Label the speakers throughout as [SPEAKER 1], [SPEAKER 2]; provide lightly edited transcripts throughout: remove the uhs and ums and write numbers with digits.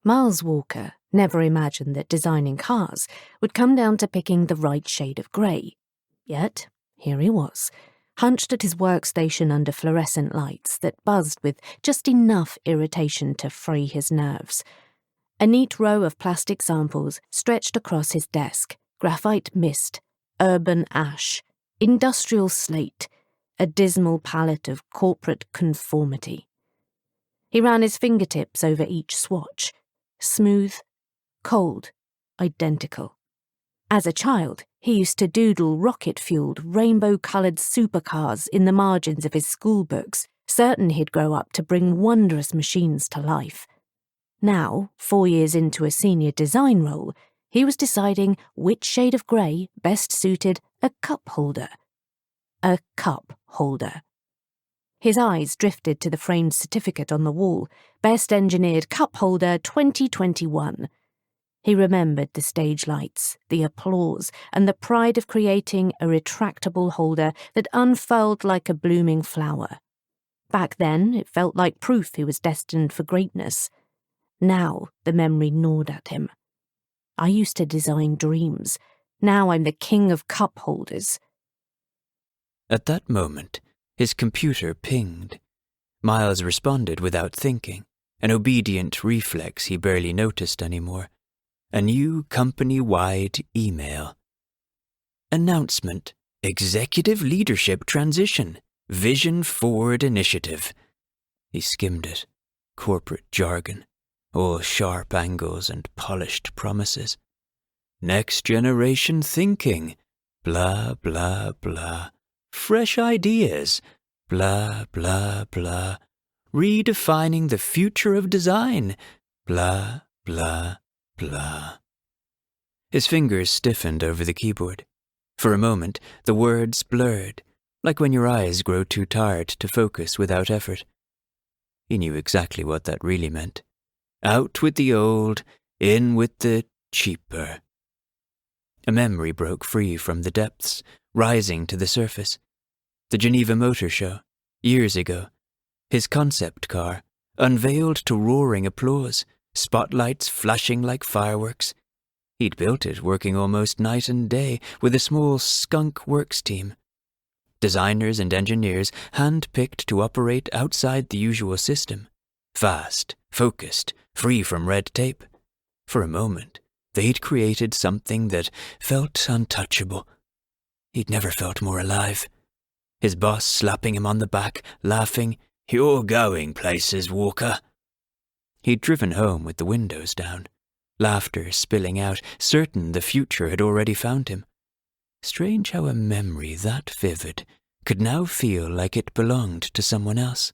[SPEAKER 1] Miles Walker never imagined that designing cars would come down to picking the right shade of grey. Yet, here he was, hunched at his workstation under fluorescent lights that buzzed with just enough irritation to free his nerves. A neat row of plastic samples stretched across his desk: graphite mist, urban ash, industrial slate, a dismal palette of corporate conformity. He ran his fingertips over each swatch. Smooth, cold, identical. As a child, he used to doodle rocket-fueled, rainbow-coloured supercars in the margins of his school books, certain he'd grow up to bring wondrous machines to life. Now, 4 years into a senior design role, he was deciding which shade of grey best suited a cup holder. A cup holder. His eyes drifted to the framed certificate on the wall, Best Engineered Cup Holder 2021. He remembered the stage lights, the applause, and the pride of creating a retractable holder that unfurled like a blooming flower. Back then, it felt like proof he was destined for greatness. Now, the memory gnawed at him. I used to design dreams. Now I'm the king of cup holders.
[SPEAKER 2] At that moment, his computer pinged. Miles responded without thinking, an obedient reflex he barely noticed anymore. A new company-wide email. Announcement: Executive Leadership Transition. Vision Forward Initiative. He skimmed it. Corporate jargon. All sharp angles and polished promises. Next generation thinking. Blah, blah, blah. Fresh ideas. Blah, blah, blah. Redefining the future of design. Blah, blah, blah. His fingers stiffened over the keyboard. For a moment, the words blurred, like when your eyes grow too tired to focus without effort. He knew exactly what that really meant. Out with the old, in with the cheaper. A memory broke free from the depths, rising to the surface. The Geneva Motor Show, years ago. His concept car, unveiled to roaring applause, spotlights flashing like fireworks. He'd built it working almost night and day with a small skunk works team. Designers and engineers hand-picked to operate outside the usual system. Fast, focused, free from red tape. For a moment, they'd created something that felt untouchable. He'd never felt more alive. His boss slapping him on the back, laughing, "You're going places, Walker." He'd driven home with the windows down, laughter spilling out, certain the future had already found him. Strange how a memory that vivid could now feel like it belonged to someone else.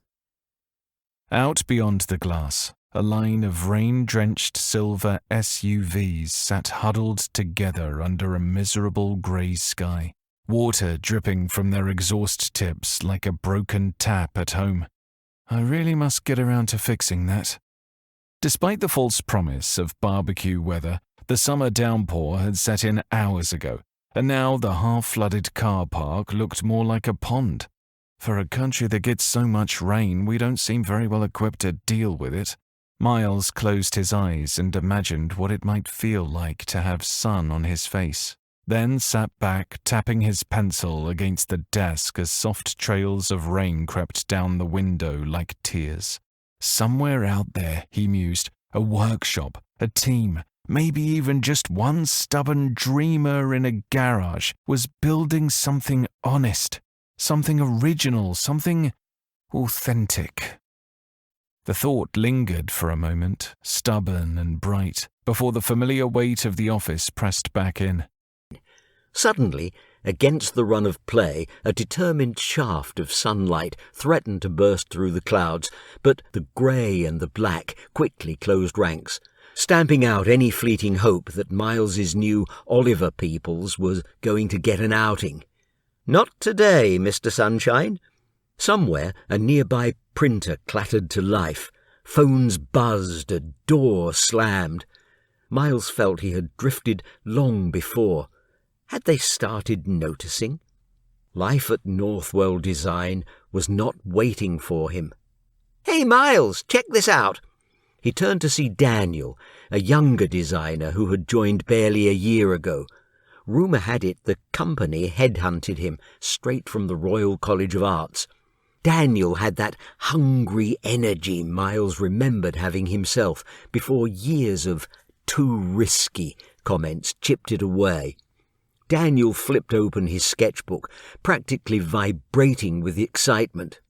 [SPEAKER 3] Out beyond the glass, a line of rain-drenched silver SUVs sat huddled together under a miserable grey sky, water dripping from their exhaust tips like a broken tap at home. I really must get around to fixing that. Despite the false promise of barbecue weather, the summer downpour had set in hours ago, and now the half-flooded car park looked more like a pond. For a country that gets so much rain, we don't seem very well equipped to deal with it. Miles closed his eyes and imagined what it might feel like to have sun on his face, then sat back, tapping his pencil against the desk as soft trails of rain crept down the window like tears. Somewhere out there, he mused, a workshop, a team, maybe even just one stubborn dreamer in a garage was building something honest, something original, something authentic. The thought lingered for a moment, stubborn and bright, before the familiar weight of the office pressed back in.
[SPEAKER 4] Suddenly, against the run of play, a determined shaft of sunlight threatened to burst through the clouds, but the grey and the black quickly closed ranks, stamping out any fleeting hope that Miles's new Oliver Peoples was going to get an outing. Not today, Mr. Sunshine. Somewhere, a nearby printer clattered to life. Phones buzzed, a door slammed. Miles felt he had drifted long before. Had they started noticing? Life at Northwell Design was not waiting for him. "Hey, Miles, check this out." He turned to see Daniel, a younger designer who had joined barely a year ago. Rumour had it the company headhunted him straight from the Royal College of Arts. Daniel had that hungry energy Miles remembered having himself before years of "too risky" comments chipped it away. Daniel flipped open his sketchbook, practically vibrating with excitement.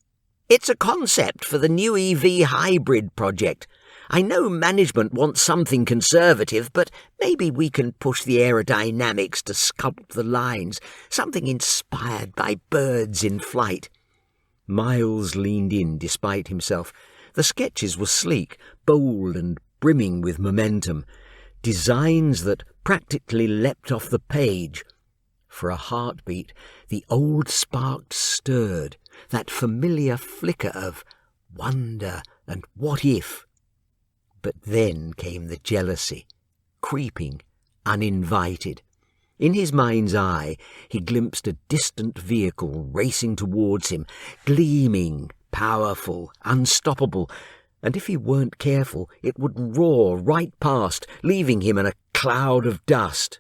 [SPEAKER 4] "It's a concept for the new EV hybrid project. I know management wants something conservative, but maybe we can push the aerodynamics to sculpt the lines, something inspired by birds in flight." Miles leaned in despite himself. The sketches were sleek, bold and brimming with momentum, designs that practically leapt off the page. For a heartbeat, the old spark stirred, that familiar flicker of wonder and what if. But then came the jealousy, creeping, uninvited. In his mind's eye, he glimpsed a distant vehicle racing towards him, gleaming, powerful, unstoppable, and if he weren't careful, it would roar right past, leaving him in a cloud of dust.